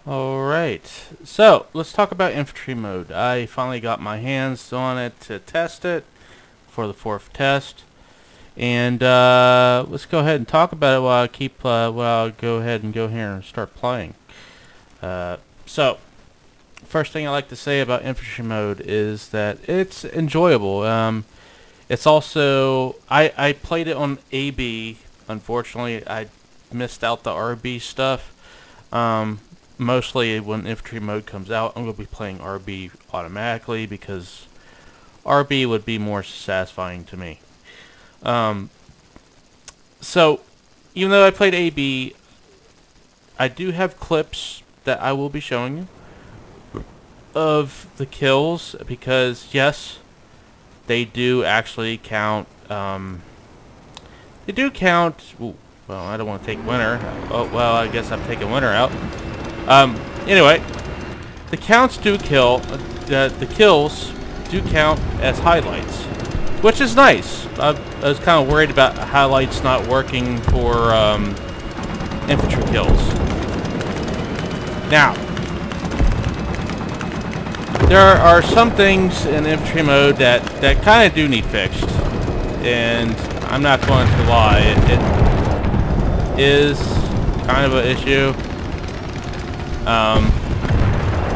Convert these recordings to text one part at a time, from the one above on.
Alright, so let's talk about infantry mode. I finally got my hands on it to test it for the 4th test. And let's go ahead and talk about it while I'll go ahead and go here and start playing. So, first thing I like to say about infantry mode is that it's enjoyable. It's also, I played it on AB. Unfortunately, I missed out the RB stuff. Mostly when infantry mode comes out, I'm going to be playing RB automatically because RB would be more satisfying to me. So, even though I played AB, I do have clips that I will be showing you of the kills because, yes, they do actually count. They do count. Ooh, well, I don't want to take winner. Oh, well, I guess I'm taking winner out. Anyway, the counts do kill. The kills do count as highlights, which is nice. I was kind of worried about highlights not working for infantry kills. Now, there are some things in infantry mode that kind of do need fixed, and I'm not going to lie, it is kind of an issue.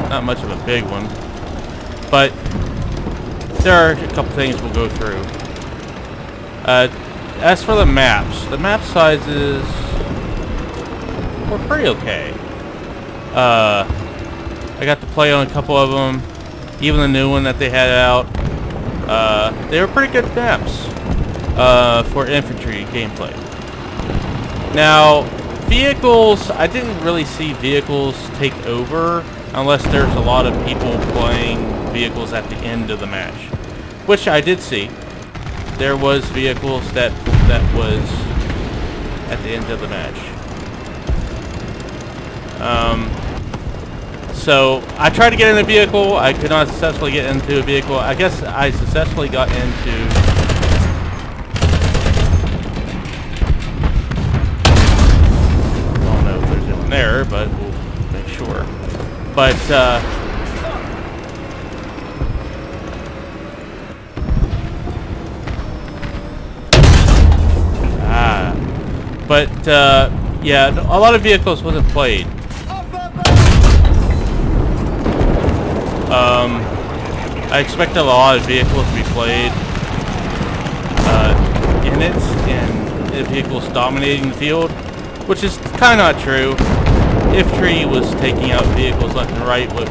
Not much of a big one, but there are a couple things we'll go through. As for the map sizes were pretty okay. I got to play on a couple of them, even the new one that they had out. They were pretty good maps for infantry gameplay. Now, vehicles, I didn't really see vehicles take over unless there's a lot of people playing vehicles at the end of the match, which I did see. There was vehicles that was at the end of the match. So I tried to get in a vehicle. I could not successfully get into a vehicle. I guess I successfully got into. There, but we'll make sure. But yeah, a lot of vehicles wasn't played. I expected a lot of vehicles to be played in it, and the vehicles dominating the field, which is kind of not true. Infantry was taking out vehicles left and right with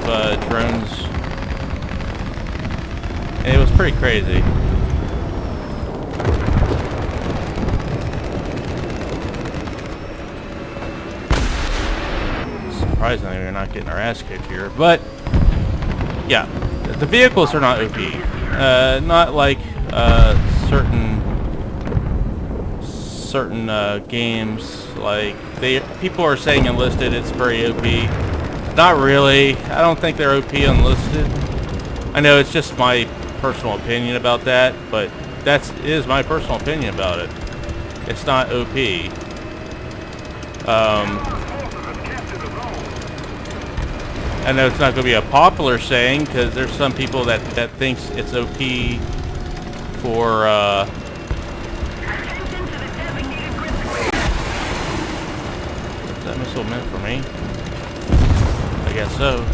drones, and it was pretty crazy. Surprisingly, we're not getting our ass kicked here, but yeah, the vehicles are not OP. Not like certain games. Like people are saying enlisted, it's very OP. Not really. I don't think they're OP enlisted. I know it's just my personal opinion about that, but that is my personal opinion about it. It's not OP. I know it's not going to be a popular saying because there's some people that thinks it's OP for is that missile meant for me? I guess so.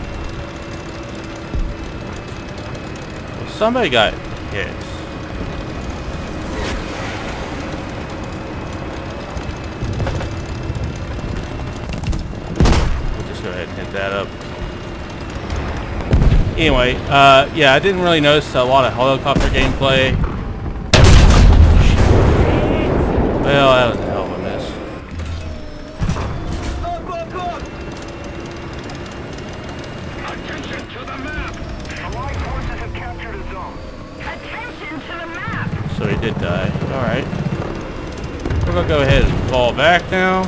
Well, somebody got hit. We'll just go ahead and hit that up. Anyway, yeah, I didn't really notice a lot of helicopter gameplay. Well, that was a hell of a miss. Attention to the map! Allied forces have captured a zone. Attention to the map! So he did die. Alright. We're gonna go ahead and fall back now.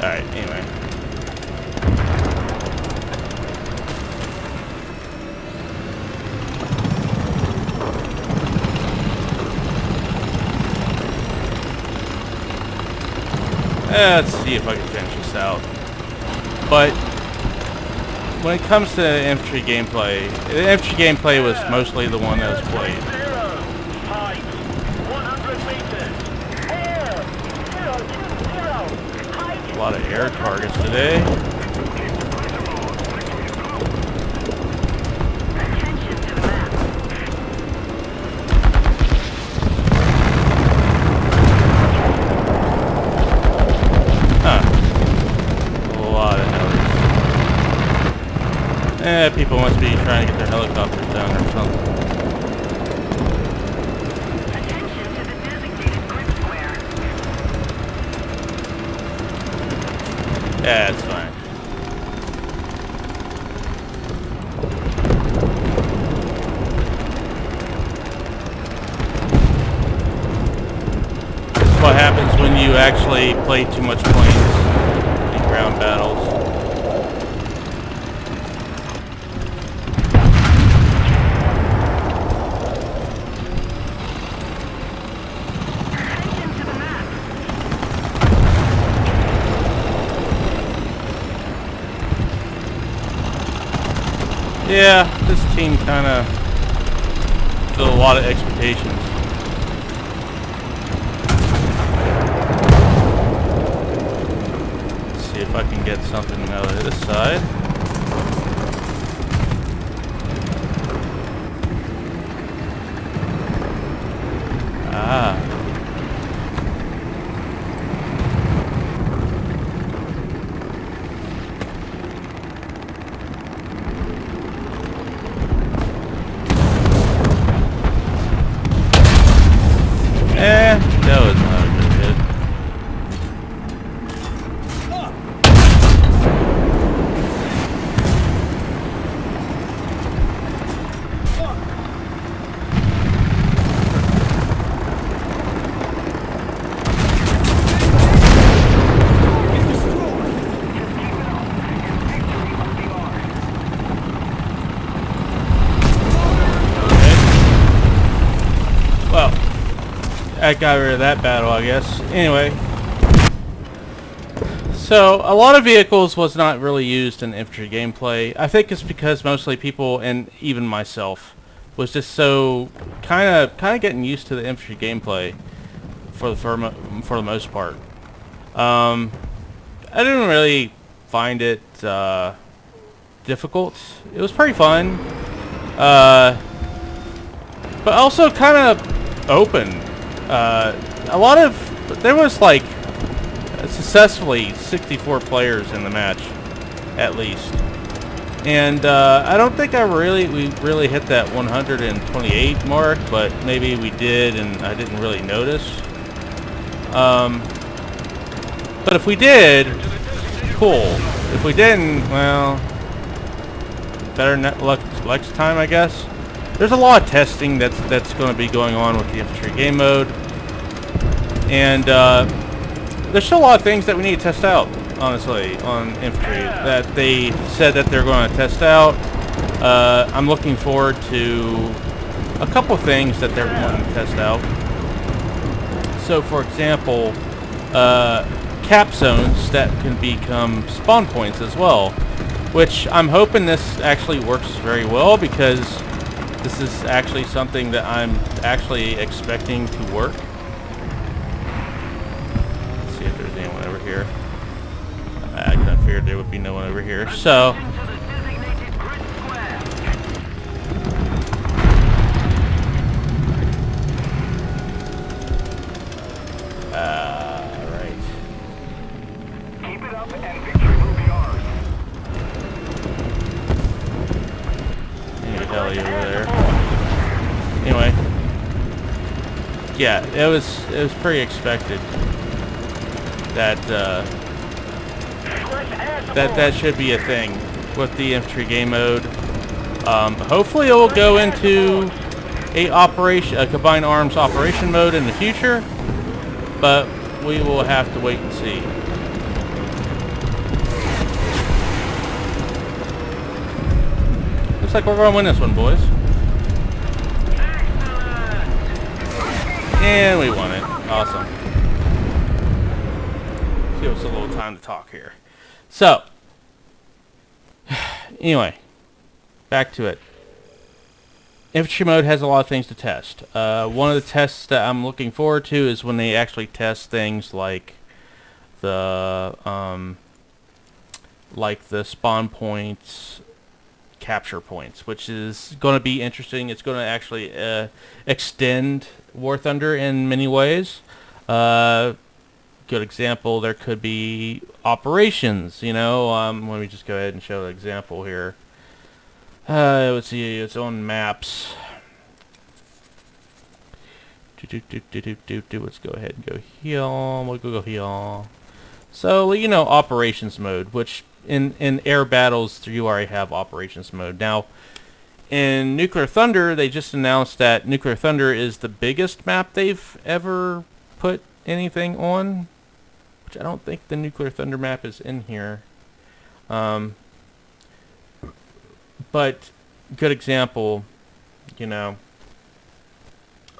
Alright, anyway. Let's see if I can finish this out. But when it comes to infantry gameplay, the infantry gameplay was mostly the one that was played. A lot of air targets today. People must be trying to get their helicopters down or something. Attention to the designated grid square. Yeah, it's fine. That's what happens when you actually play too much planes in ground battles. Yeah, this team kind of filled a lot of expectations. Let's see if I can get something out of this side. Ah. That was not a good hit. Well, I got rid of that battle, I guess. Anyway, so a lot of vehicles was not really used in infantry gameplay. I think it's because mostly people, and even myself, was just so kind of getting used to the infantry gameplay for the most part. I didn't really find it difficult. It was pretty fun, but also kind of open. There was like successfully 64 players in the match, at least, and I don't think we really hit that 128 mark, but maybe we did, and I didn't really notice. But if we did, cool. If we didn't, well, better luck next time, I guess. There's a lot of testing that's going to be going on with the infantry game mode, and there's still a lot of things that we need to test out, honestly, on infantry that they said that they're going to test out. I'm looking forward to a couple things that they're wanting to test out. So, for example, cap zones that can become spawn points as well, which I'm hoping this actually works very well, because this is actually something that I'm actually expecting to work. Let's see if there's anyone over here. I kind of figured there would be no one over here. So, right. Keep it up and victory will be ours. Over there. Anyway, yeah, it was pretty expected that that should be a thing with the infantry game mode. Hopefully, it will go into a combined arms operation mode in the future, but we will have to wait and see. Looks like we're gonna win this one, boys. And we won it. Awesome. give us a little time to talk here. So, anyway, back to it. Infantry mode has a lot of things to test. One of the tests that I'm looking forward to is when they actually test things like the spawn points, capture points, which is going to be interesting. It's going to actually extend War Thunder in many ways. Good example, there could be operations, you know. Let me just go ahead and show an example here. Let's see, it's on maps. Let's go ahead and go here. We'll go here. So, you know, operations mode, which in air battles, you already have operations mode. Now, in Nuclear Thunder, they just announced that Nuclear Thunder is the biggest map they've ever put anything on, which I don't think the Nuclear Thunder map is in here. But good example, you know,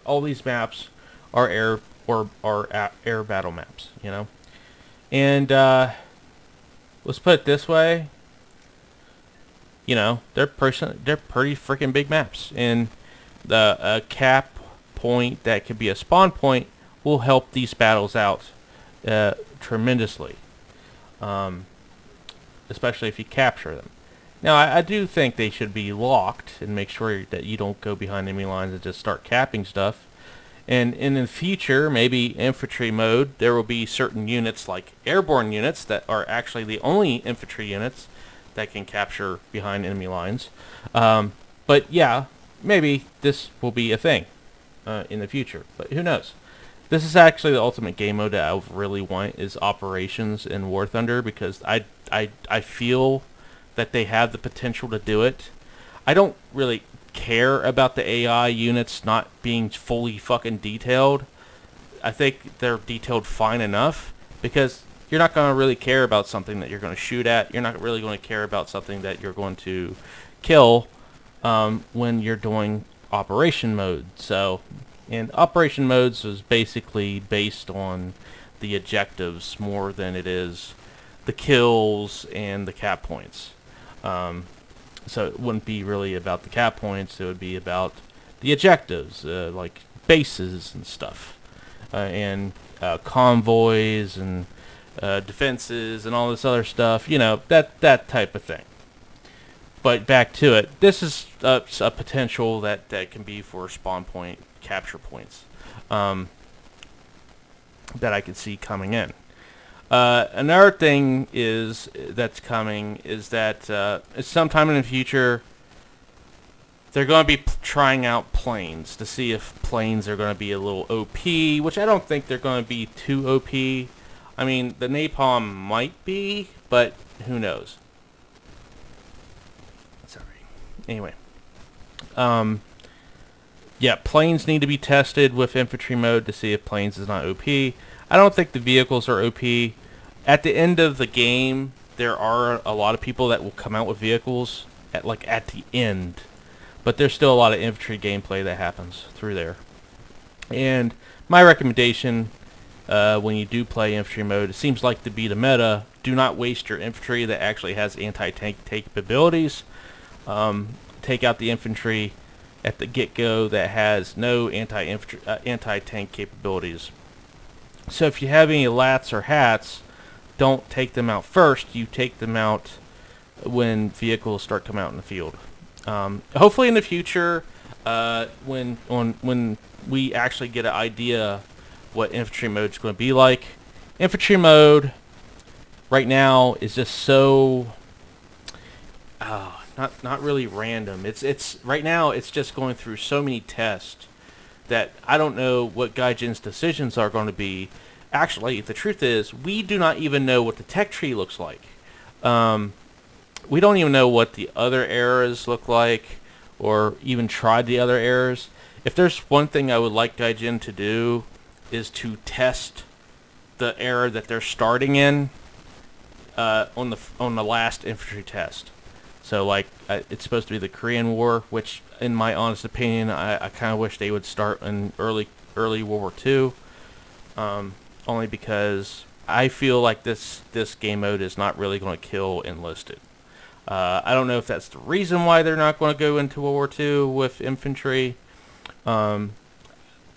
all these maps are air battle maps, you know, and let's put it this way, you know, they're pretty freaking big maps, and the cap point that could be a spawn point will help these battles out tremendously, especially if you capture them. Now, I do think they should be locked and make sure that you don't go behind enemy lines and just start capping stuff. And in the future, maybe infantry mode, there will be certain units like airborne units that are actually the only infantry units that can capture behind enemy lines. But yeah, maybe this will be a thing in the future, but who knows? This is actually the ultimate game mode that I really want, is operations in War Thunder, because I feel that they have the potential to do it. I don't really care about the AI units not being fully fucking detailed. I think they're detailed fine enough, because you're not going to really care about something that you're going to shoot at. You're not really going to care about something that you're going to kill when you're doing operation mode. So, and operation modes is basically based on the objectives more than it is the kills and the cap points. So it wouldn't be really about the cap points. It would be about the objectives, like bases and stuff, and convoys and defenses and all this other stuff. You know, that type of thing. But back to it. This is a potential that can be for spawn point capture points that I could see coming in. Another thing that's coming is that sometime in the future they're going to be trying out planes to see if planes are going to be a little OP, which I don't think they're going to be too OP. I mean, the napalm might be, but who knows? Sorry. Anyway, yeah, planes need to be tested with infantry mode to see if planes is not OP. I don't think the vehicles are OP. At the end of the game, there are a lot of people that will come out with vehicles at the end, but there's still a lot of infantry gameplay that happens through there. And my recommendation, when you do play infantry mode, it seems like to be the meta. Do not waste your infantry that actually has anti-tank capabilities. Take out the infantry at the get-go that has no anti-tank capabilities. So if you have any lats or hats, don't take them out first. You take them out when vehicles start coming out in the field. Hopefully in the future, when we actually get an idea what infantry mode is going to be like. Infantry mode right now is just so not really random. It's right now it's just going through so many tests that I don't know what Gaijin's decisions are going to be. Actually, the truth is, we do not even know what the tech tree looks like. We don't even know what the other eras look like, or even tried the other eras. If there's one thing I would like Gaijin to do, is to test the era that they're starting in on the last infantry test. So, like, it's supposed to be the Korean War, which, in my honest opinion, I kind of wish they would start in early World War II. Only because I feel like this game mode is not really going to kill enlisted. I don't know if that's the reason why they're not going to go into World War II with infantry, but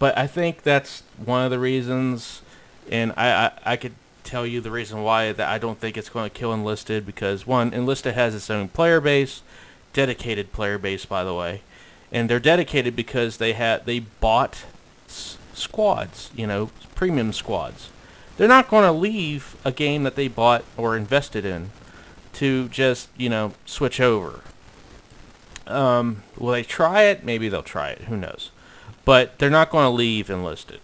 I think that's one of the reasons, and I could tell you the reason why that I don't think it's going to kill enlisted, because one, enlisted has its own player base, dedicated player base, by the way, and they're dedicated because they bought squads, premium squads. They're not going to leave a game that they bought or invested in to just, switch over. Will they try it? Maybe they'll try it. Who knows? But they're not going to leave enlisted.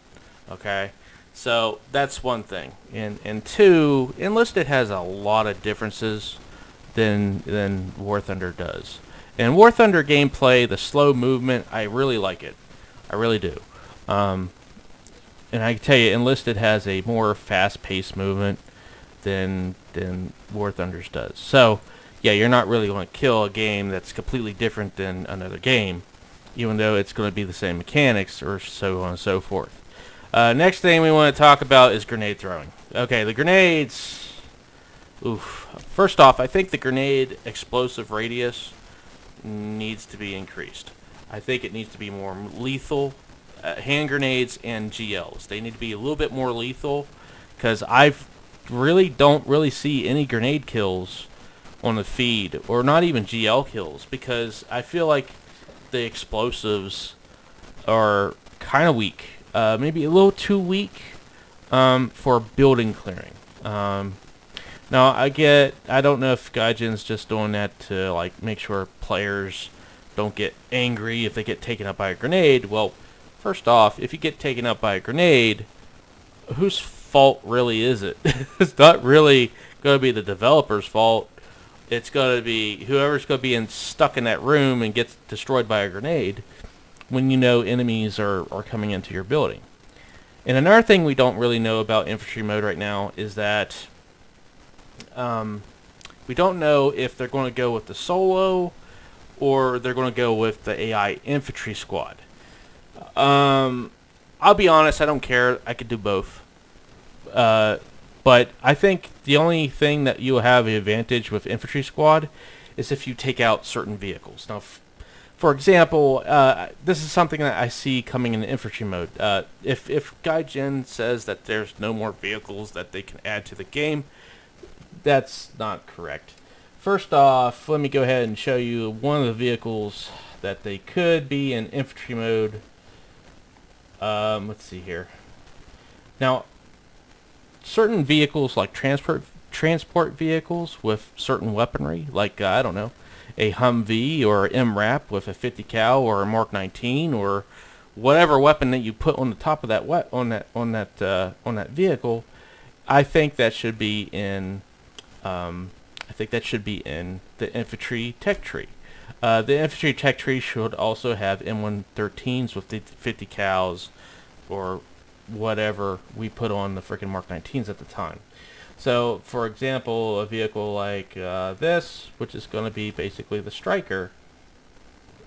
Okay? So that's one thing. And two, enlisted has a lot of differences than War Thunder does. And War Thunder gameplay, the slow movement, I really like it. I really do. And I can tell you, enlisted has a more fast-paced movement than War Thunder's does. So, yeah, you're not really going to kill a game that's completely different than another game, even though it's going to be the same mechanics or so on and so forth. Next thing we want to talk about is grenade throwing. Okay, the grenades. Oof. First off, I think the grenade explosive radius needs to be increased. I think it needs to be more lethal. Hand grenades and GLs. They need to be a little bit more lethal, because I don't really see any grenade kills on the feed, or not even GL kills, because I feel like the explosives are kind of weak. Maybe a little too weak for building clearing. Now, I don't know if Gaijin's just doing that to make sure players don't get angry if they get taken up by a grenade. Well, first off, if you get taken up by a grenade, whose fault really is it? It's not really going to be the developer's fault. It's going to be whoever's going to be stuck in that room and gets destroyed by a grenade when enemies are coming into your building. And another thing we don't really know about infantry mode right now is that we don't know if they're going to go with the solo or they're going to go with the AI infantry squad. I'll be honest, I don't care. I could do both. But I think the only thing that you'll have an advantage with infantry squad is if you take out certain vehicles. Now, for example, this is something that I see coming in infantry mode. If Gaijin says that there's no more vehicles that they can add to the game, that's not correct. First off, let me go ahead and show you one of the vehicles that they could be in infantry mode. Let's see here. Now, certain vehicles like transport vehicles with certain weaponry, like I don't know, a Humvee or MRAP with a 50 cal or a Mark 19 or whatever weapon that you put on the top of that on that vehicle, I think that should be in the infantry tech tree. The infantry tech tree should also have M113s with 50 cals or whatever we put on the freaking Mark 19s at the time. So, for example, a vehicle like this, which is going to be basically the Striker,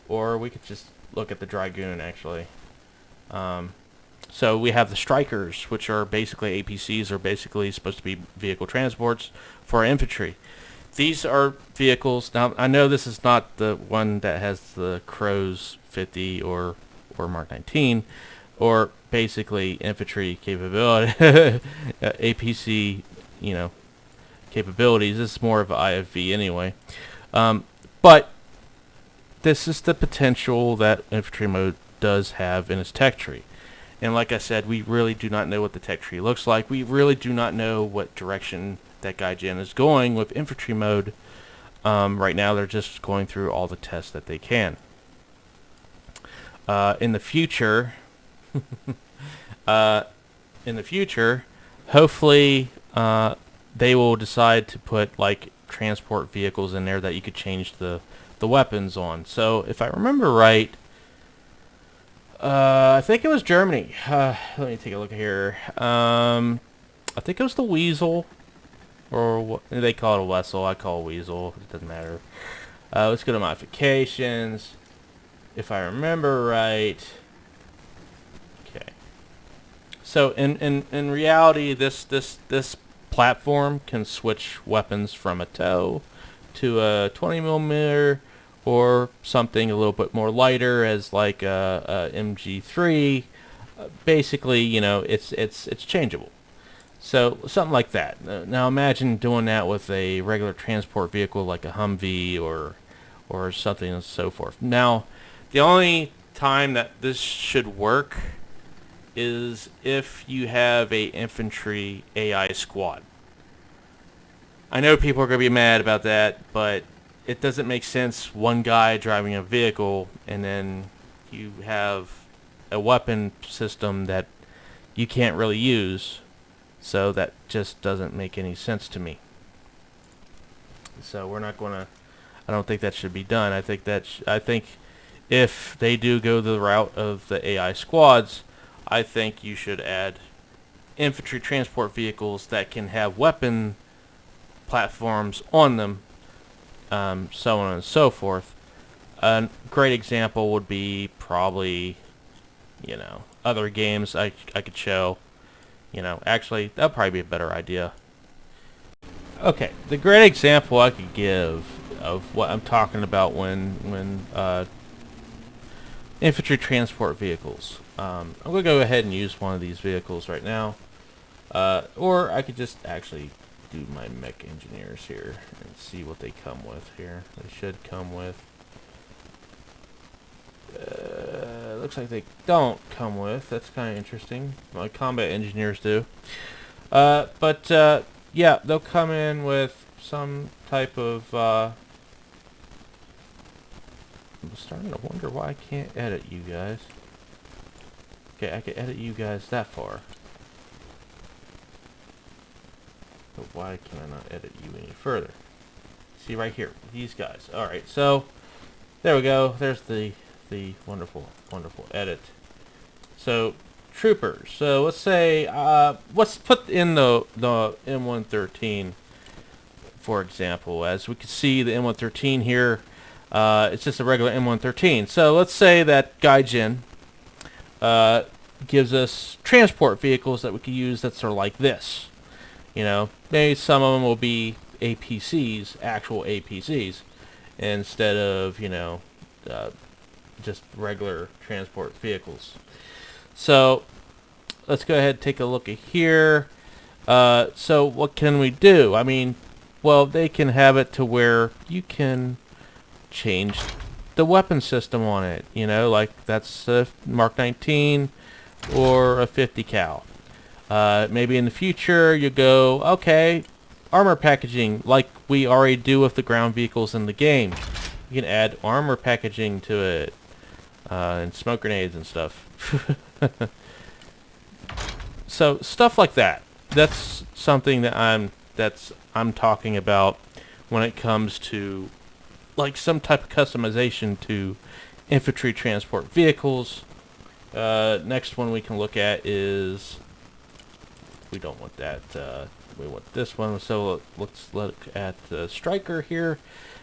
or we could just look at the Dragoon, actually. So we have the Strikers, which are basically APCs, are basically supposed to be vehicle transports for infantry. These are vehicles. Now, I know this is not the one that has the Crows 50 or Mark 19, or basically infantry capability, APC, capabilities. This is more of an IFV anyway. But this is the potential that infantry mode does have in its tech tree. And like I said, we really do not know what the tech tree looks like. We really do not know what direction that Gaijin is going with infantry mode. Right now, they're just going through all the tests that they can. In the future, hopefully, they will decide to put transport vehicles in there that you could change the weapons on. So, if I remember right, I think it was Germany. Let me take a look here. I think it was the Weasel. Or what they call it, a Wessel. I call it Weasel. It doesn't matter. Let's go to modifications. If I remember right. Okay. So in reality, this platform can switch weapons from a tow to a 20 millimeter or something a little bit more lighter as like a MG3. Basically, you know, it's changeable. So something like that. Now imagine doing that with a regular transport vehicle like a Humvee or something and so forth. Now, the only time that this should work is if you have a infantry AI squad. I know people are going to be mad about that, but it doesn't make sense one guy driving a vehicle and then you have a weapon system that you can't really use. So that just doesn't make any sense to me. So we're not going to, I don't think that should be done. I think if they do go the route of the AI squads, I think you should add infantry transport vehicles that can have weapon platforms on them, so on and so forth. A great example would be probably, you know, other games I could show. You know, actually, that'd probably be a better idea. Okay, the great example I could give of what I'm talking about when infantry transport vehicles. I'm going to go ahead and use one of these vehicles right now. Or I could just actually do my mech engineers here and see what they come with here. They should come with... looks like they don't come with. That's kind of interesting. My combat engineers do. Yeah, they'll come in with some type of... I'm starting to wonder why I can't edit you guys. Okay, I can edit you guys that far. But why can I not edit you any further? See right here, these guys. Alright, so there we go. There's the wonderful, wonderful edit. So, troopers. So let's say, let's put in the M113, for example. As we can see, the M113 here, it's just a regular M113. So let's say that Gaijin gives us transport vehicles that we can use that are like this. You know, maybe some of them will be APCs, actual APCs, instead of, you know, just regular transport vehicles. So let's go ahead and take a look at here. So what can we do? I mean, well, they can have it to where you can change the weapon system on it. You know, like that's a Mark 19 or a 50 cal. Maybe in the future you go, okay, armor packaging like we already do with the ground vehicles in the game. You can add armor packaging to it, and smoke grenades and stuff. So stuff like that. That's something that I'm talking about when it comes to like some type of customization to infantry transport vehicles. Next one we can look at is, we don't want that, we want this one. So let's look at the striker here.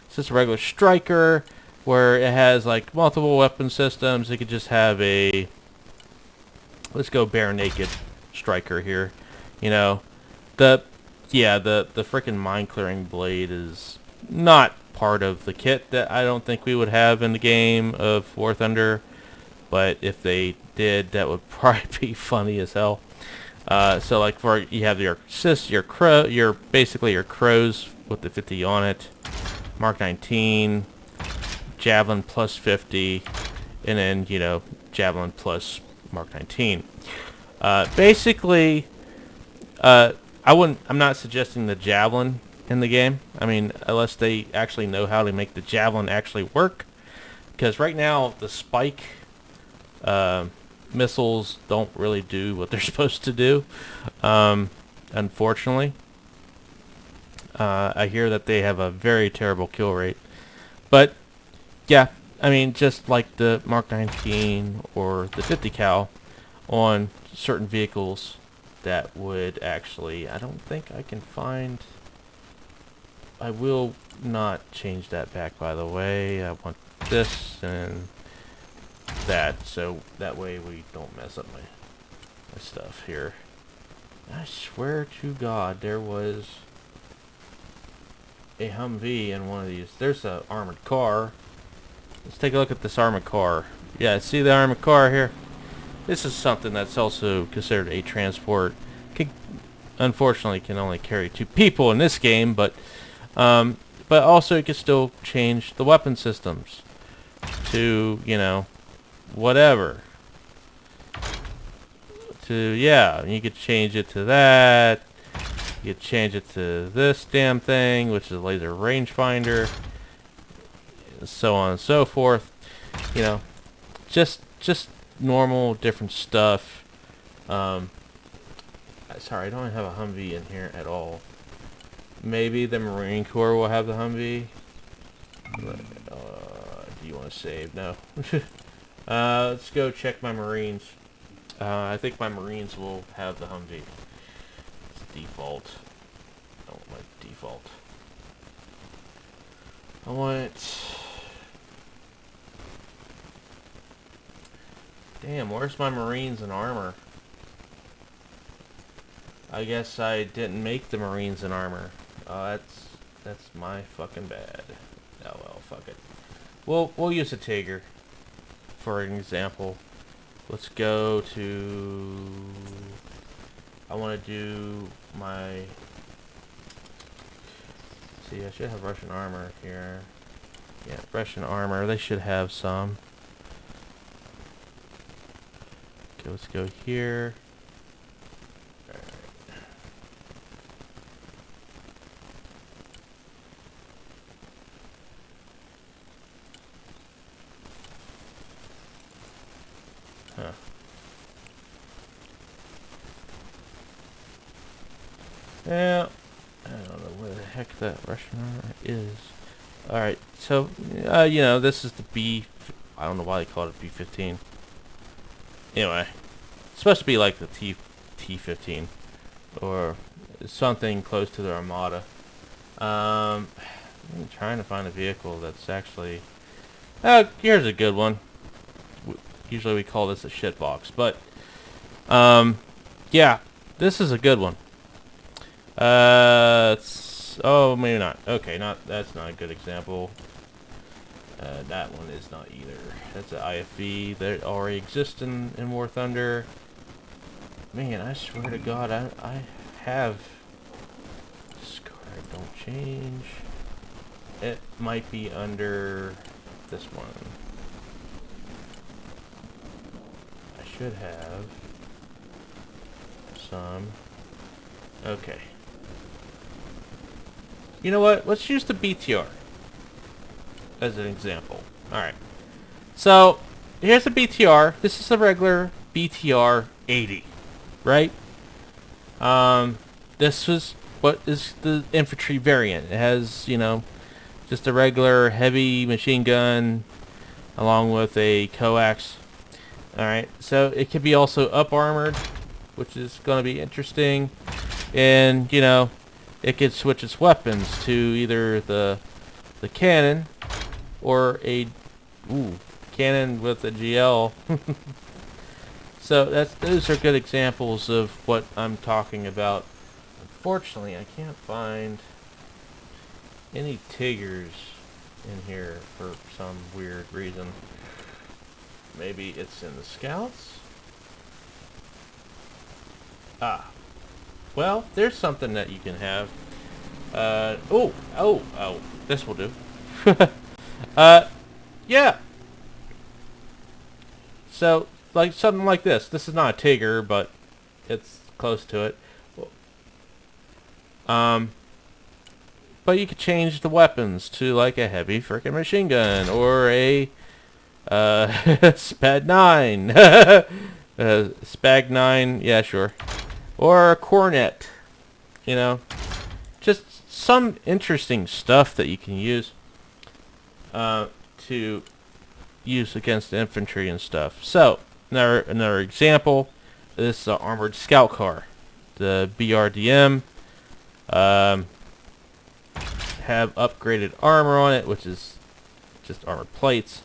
It's just a regular striker where it has like multiple weapon systems. You could just have a, let's go bare naked striker here. You know, the freaking mine clearing blade is not part of the kit that I don't think we would have in the game of War Thunder, but if they did, that would probably be funny as hell. So like for, you have your basically your crows with the 50 on it, Mark 19, javelin plus 50, and then, you know, javelin plus Mark 19. Basically, I'm not suggesting the javelin in the game. I mean, unless they actually know how to make the javelin actually work, because right now the spike missiles don't really do what they're supposed to do, unfortunately. I hear that they have a very terrible kill rate, but yeah, I mean, just like the Mark 19 or the 50 cal on certain vehicles, that would actually, I don't think I can find, I will not change that back, by the way. I want this and that, so that way we don't mess up my stuff here. I swear to God, there was a Humvee in one of these. There's a armored car. Let's take a look at this armored car. Yeah, see the armored car here? This is something that's also considered a transport. Unfortunately, can only carry 2 people in this game, but also it can still change the weapon systems to, you know, whatever. Yeah, you could change it to that. You could change it to this damn thing, which is a laser rangefinder, so on and so forth. You know, just normal different stuff. Sorry, I don't have a Humvee in here at all. Maybe the Marine Corps will have the Humvee. But, do you want to save? No. Let's go check my Marines. I think my Marines will have the Humvee. It's default. I want my default. I want... Damn, where's my Marines and armor? I guess I didn't make the Marines in armor. That's my fucking bad. Oh well, fuck it. We'll use a Tiger for an example. Let's go to... I want to do my... See, I should have Russian armor here. Yeah, Russian armor. They should have some. Okay, let's go here. Huh. Yeah, I don't know where the heck that Russian armor is. Alright, so, you know, this is the B... I don't know why they called it B-15. Anyway, it's supposed to be like the T-15. Or something close to the Armada. I'm trying to find a vehicle that's actually... here's a good one. Usually we call this a shitbox, but yeah, this is a good one. Oh, maybe not. Okay, that's not a good example. That one is not either. That's an IFV that already exists in War Thunder. Man, I swear to God, I have this card. Don't change. It might be under this one. Should have some. Okay. You know what? Let's use the BTR as an example. Alright. So, here's the BTR. This is a regular BTR 80. Right? This was what is the infantry variant. It has, you know, just a regular heavy machine gun along with a coax. Alright, so it can be also up-armored, which is going to be interesting. And, you know, it can switch its weapons to either the cannon or a cannon with a GL. So those are good examples of what I'm talking about. Unfortunately, I can't find any Tigers in here for some weird reason. Maybe it's in the scouts? Ah. Well, there's something that you can have. Oh, this will do. Yeah. So, like, something like this. This is not a Tiger, but it's close to it. But you could change the weapons to, like, a heavy frickin' machine gun, or a Spad 9. Spag 9, yeah, sure. Or a Cornet. You know, just some interesting stuff that you can use to use against the infantry and stuff. So, another example, this is an armored scout car. The BRDM have upgraded armor on it, which is just armored plates.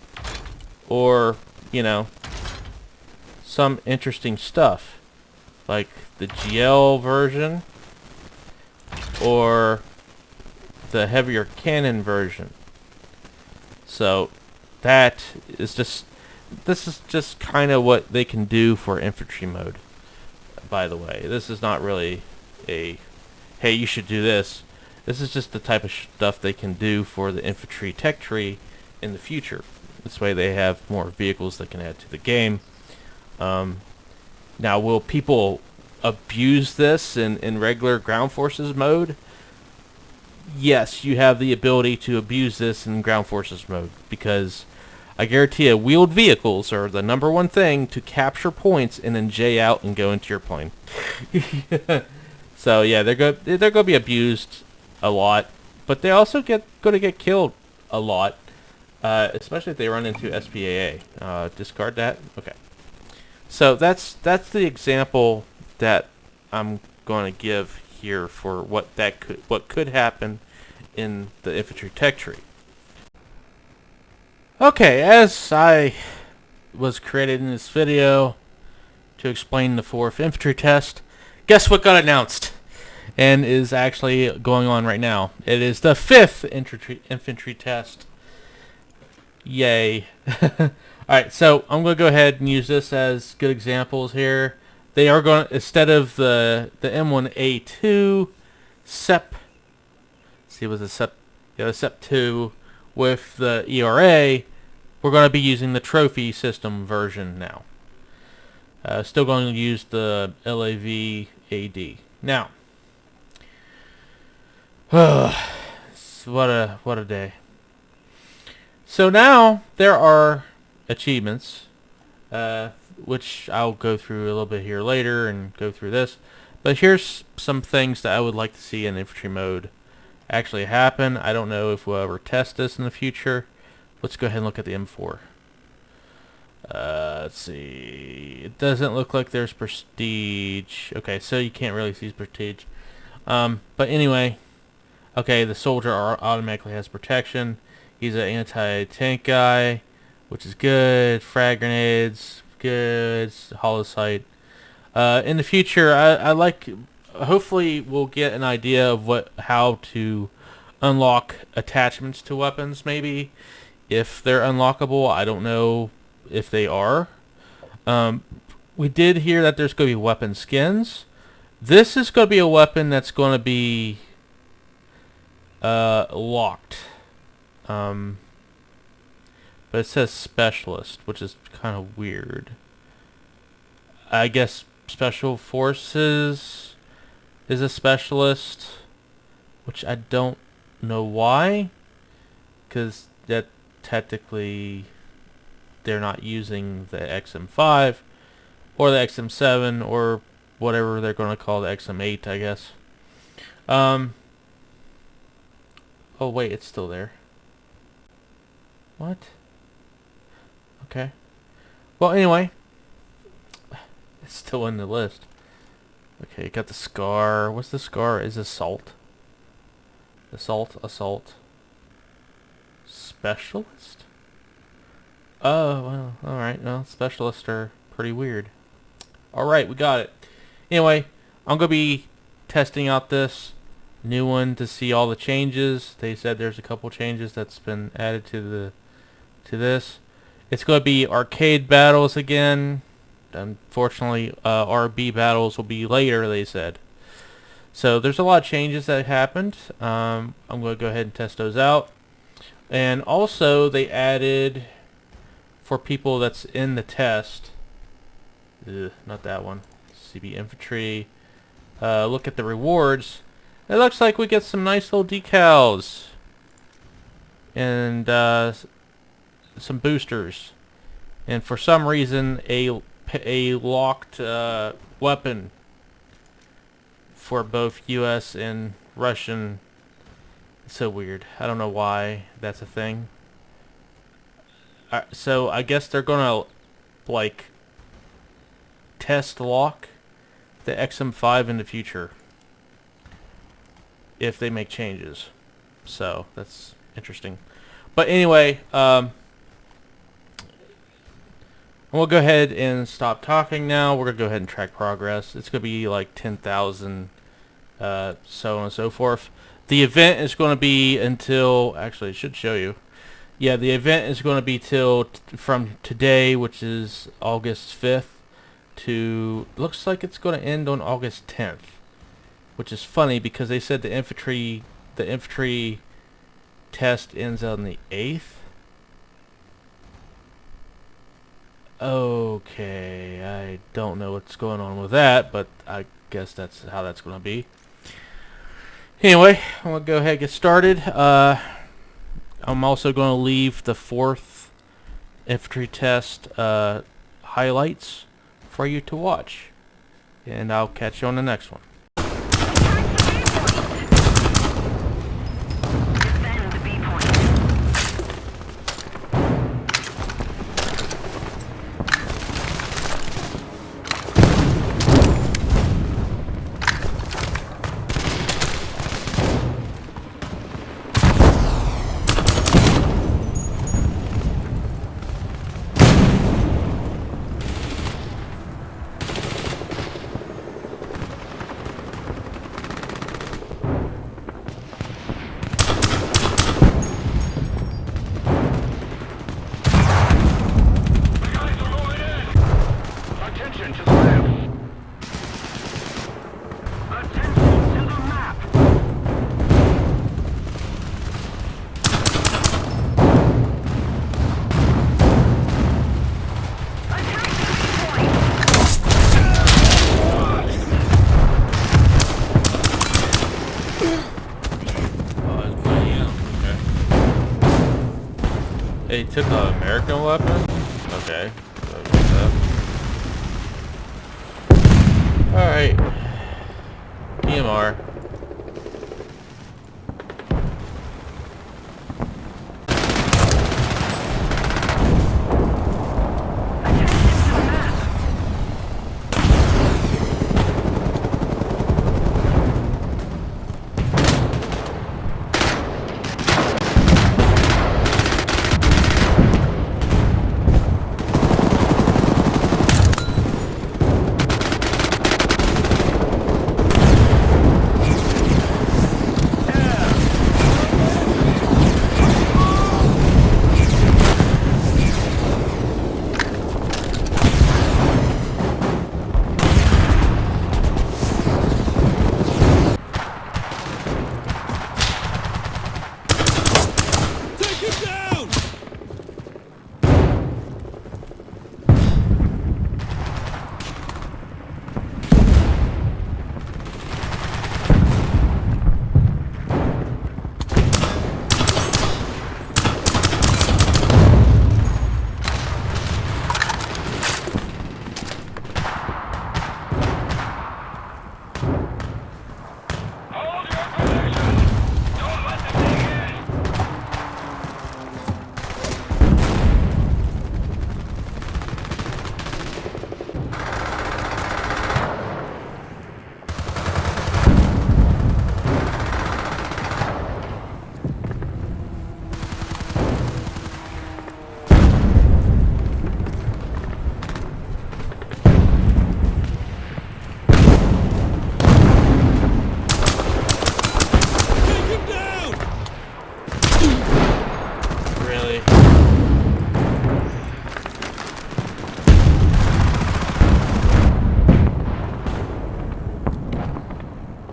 Or, you know, some interesting stuff. like the GL version or the heavier cannon version. So that is just, this is just kind of what they can do for infantry mode. By the way, this is not really a, hey, you should do this. This is just the type of stuff they can do for the infantry tech tree in the future. This way they have more vehicles they can add to the game. Now, will people abuse this in regular ground forces mode? Yes, you have the ability to abuse this in ground forces mode, because I guarantee you, wheeled vehicles are the number 1 thing to capture points and then J out and go into your plane. So yeah, they're going to be abused a lot, but they also going to get killed a lot, especially if they run into SPAA. Discard that. Okay. So that's the example that I'm going to give here for what could happen in the infantry tech tree. Okay, as I was created in this video to explain the 4th infantry test, guess what got announced and is actually going on right now? It is the 5th infantry test. Yay. Alright, so I'm going to go ahead and use this as good examples here. They are going to, instead of the M1A2 SEP, see, it was a SEP, yeah, SEP 2 with the ERA, we're going to be using the trophy system version now. Still going to use the LAV AD. Now, what a day. So now there are achievements, which I'll go through a little bit here later and go through this. But here's some things that I would like to see in infantry mode actually happen. I don't know if we'll ever test this in the future. Let's go ahead and look at the M4. Let's see. It doesn't look like there's prestige. Okay, so you can't really see prestige. But anyway, okay, the soldier automatically has protection. He's an anti-tank guy, which is good. Frag grenades, good. Hollow sight. In the future, I like. Hopefully, we'll get an idea of how to unlock attachments to weapons. Maybe if they're unlockable. I don't know if they are. We did hear that there's going to be weapon skins. This is going to be a weapon that's going to be locked. But it says specialist, which is kind of weird. I guess special forces is a specialist, which I don't know why, because that technically they're not using the XM5 or the XM7 or whatever they're going to call the XM8, I guess. Oh wait, it's still there. What? Okay. Well, anyway, it's still in the list. Okay, got the scar. What's the scar? Is assault? Assault. Specialist? Oh, well, alright. Well, specialists are pretty weird. Alright, we got it. Anyway, I'm going to be testing out this new one to see all the changes. They said there's a couple changes that's been added to this. It's going to be arcade battles again. Unfortunately, RB battles will be later, they said. So there's a lot of changes that happened. I'm going to go ahead and test those out. And also, they added, for people that's in the test, not that one, CB Infantry, look at the rewards. It looks like we get some nice little decals and some boosters, and for some reason a locked weapon for both US and Russian. It's so weird. I don't know why that's a thing. So I guess they're gonna like test lock the XM5 in the future if they make changes. So that's interesting. But anyway, we'll go ahead and stop talking now. We're going to go ahead and track progress. It's going to be like 10,000, so on and so forth. The event is going to be until, actually, it should show you. Yeah, the event is going to be from today, which is August 5th, to, looks like it's going to end on August 10th. Which is funny because they said the infantry test ends on the 8th. Okay, I don't know what's going on with that, but I guess that's how that's going to be. Anyway, I'm going to go ahead and get started. I'm also going to leave the 4th infantry test highlights for you to watch. And I'll catch you on the next one. Defend the B point. Attention to the map. Attention to the map. Attack the B Oh, it's playing out. Okay. They took an American weapon? Okay. Alright. EMR.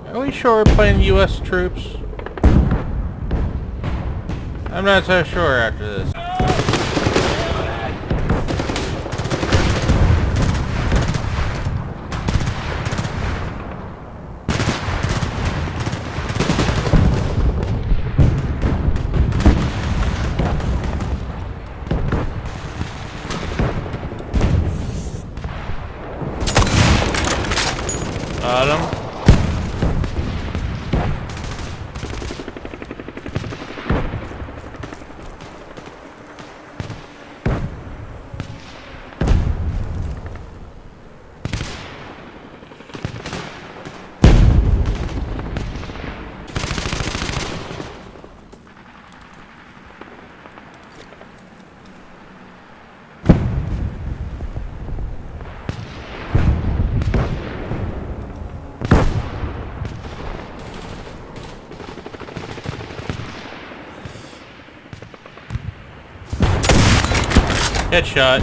Are we sure we're playing U.S. troops? I'm not so sure after this. Got him. Headshot.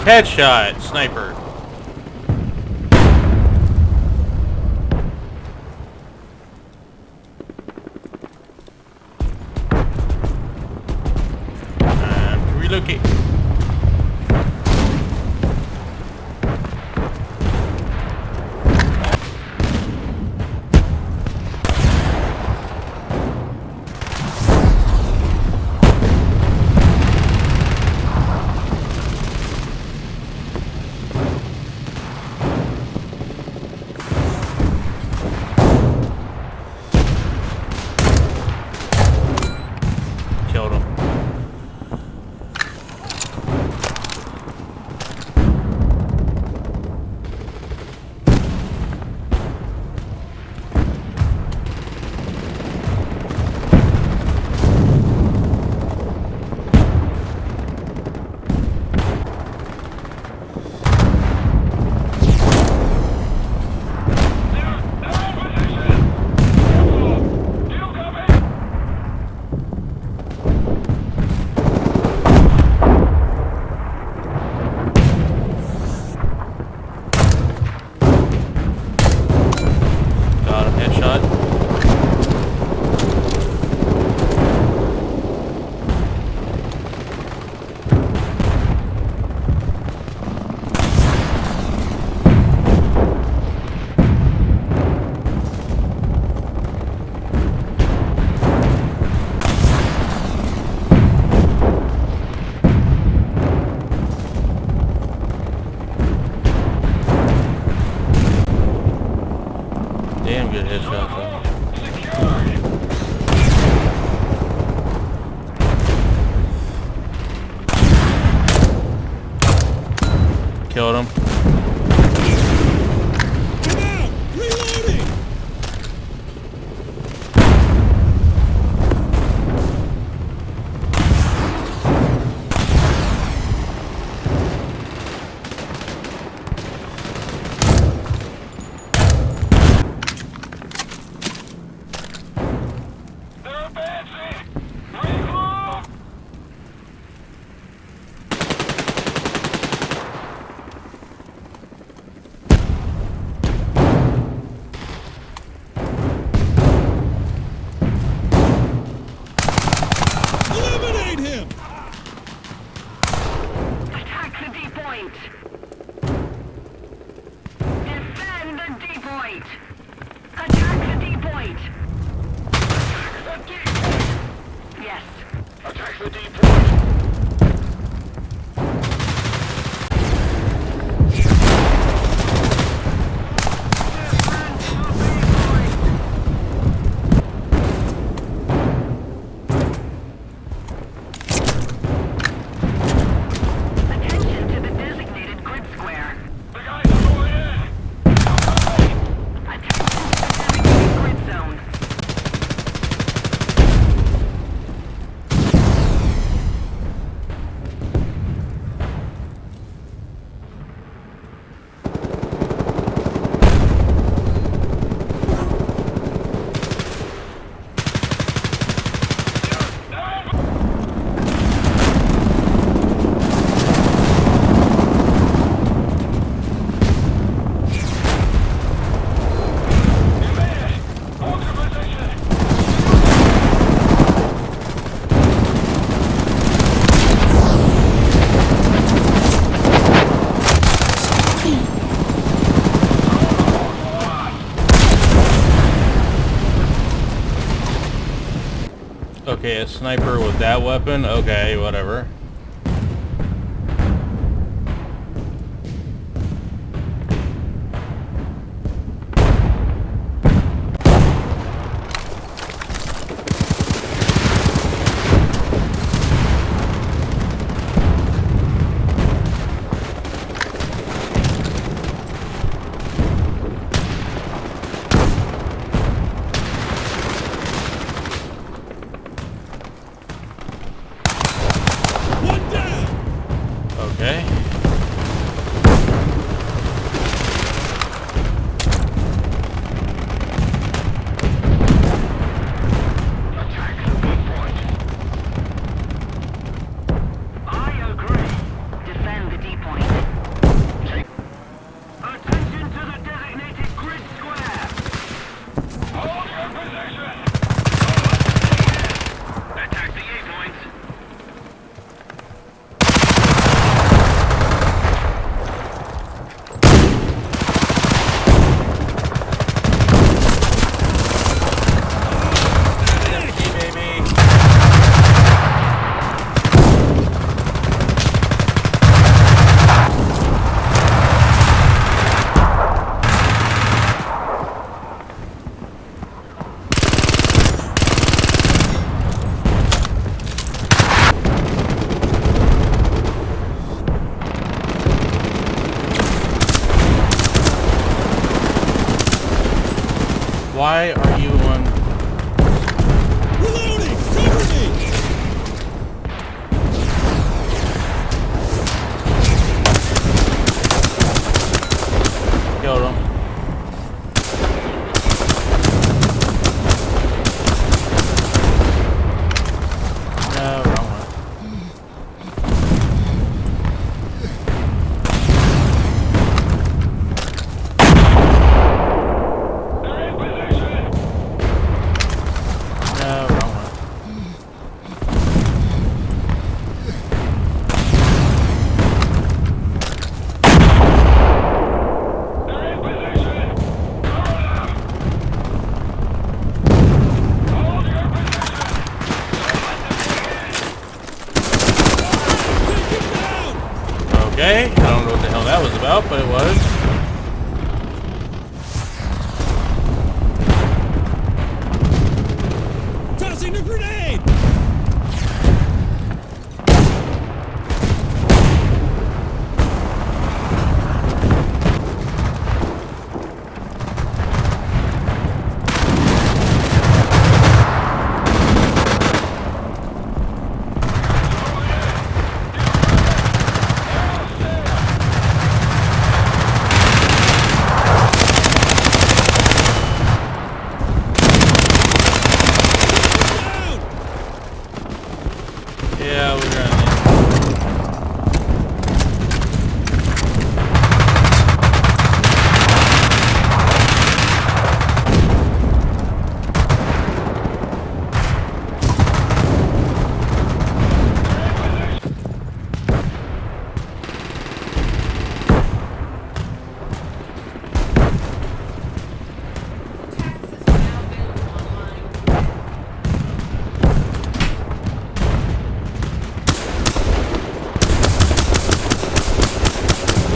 Headshot, sniper. Relocate. Killed him. Got him, headshot. Damn good headshots though. Killed him. Come out! Reloading! Eliminate him! Attack the D point. Defend the D point. Attack the D point. Attack the D point. Yes. Attack the D point. Attention to the designated grid square. The guys are going in. Attention to the designated grid zone. Okay, a sniper with that weapon? Okay, whatever. Okay. Attack the big point. I agree. Defend the D point. Attention to the designated grid square. Hold your position. Attack the A point. Why are you on? Reloading! Cover me! Killed him. No, wrong one. No, wrong one. Take him down! Okay, I don't know what the hell that was about, but it was. Tossing a grenade! Down! Yeah, we're gonna.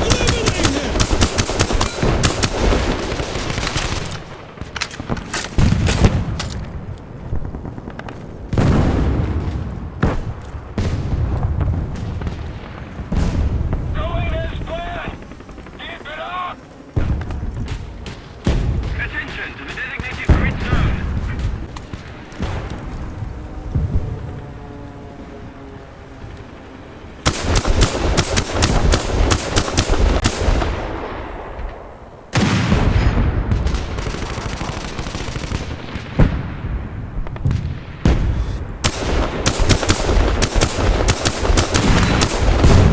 Eliminate him! Going as planned. Keep it up. Attention to the designated grid zone.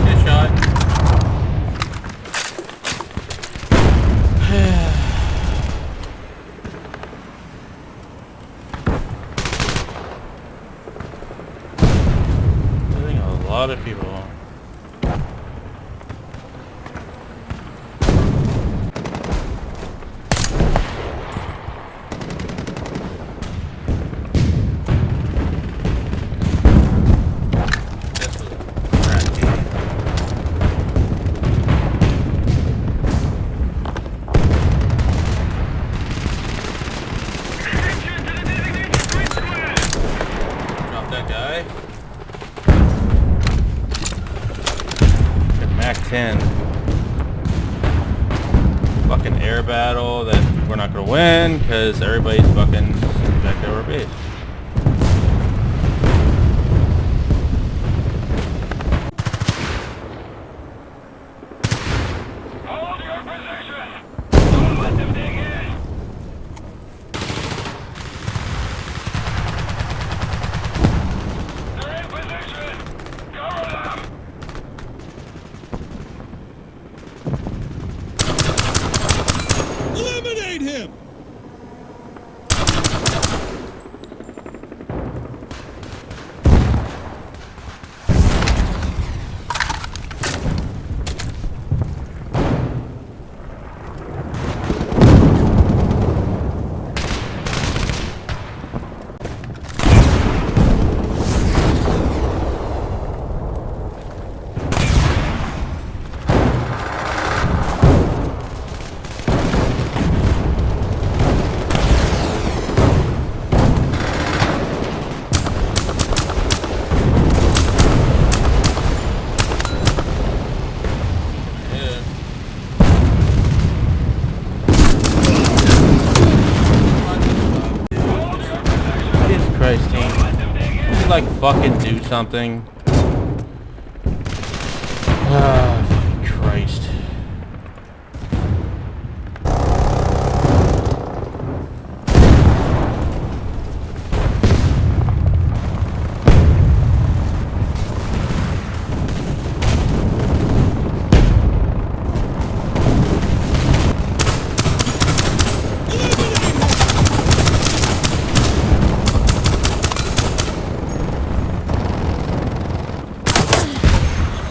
Good shot. I think a lot of people. This was a crap game. Attention to the designated grid square. Drop that guy. Good Mac 10. Fucking air battle that we're not gonna win because everybody's fucking back to our base. fucking do something? Ah, fucking Christ.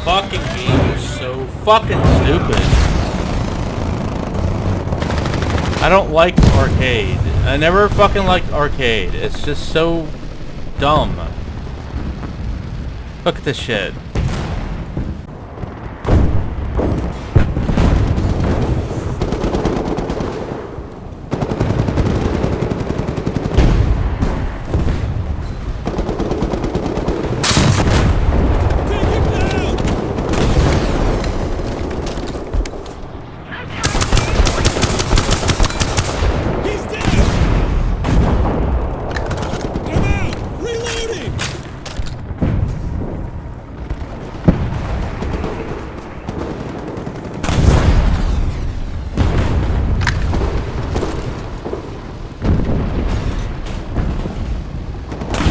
Fucking game is so fucking stupid. I don't like arcade. I never fucking liked arcade. It's just so dumb. Look at this shit.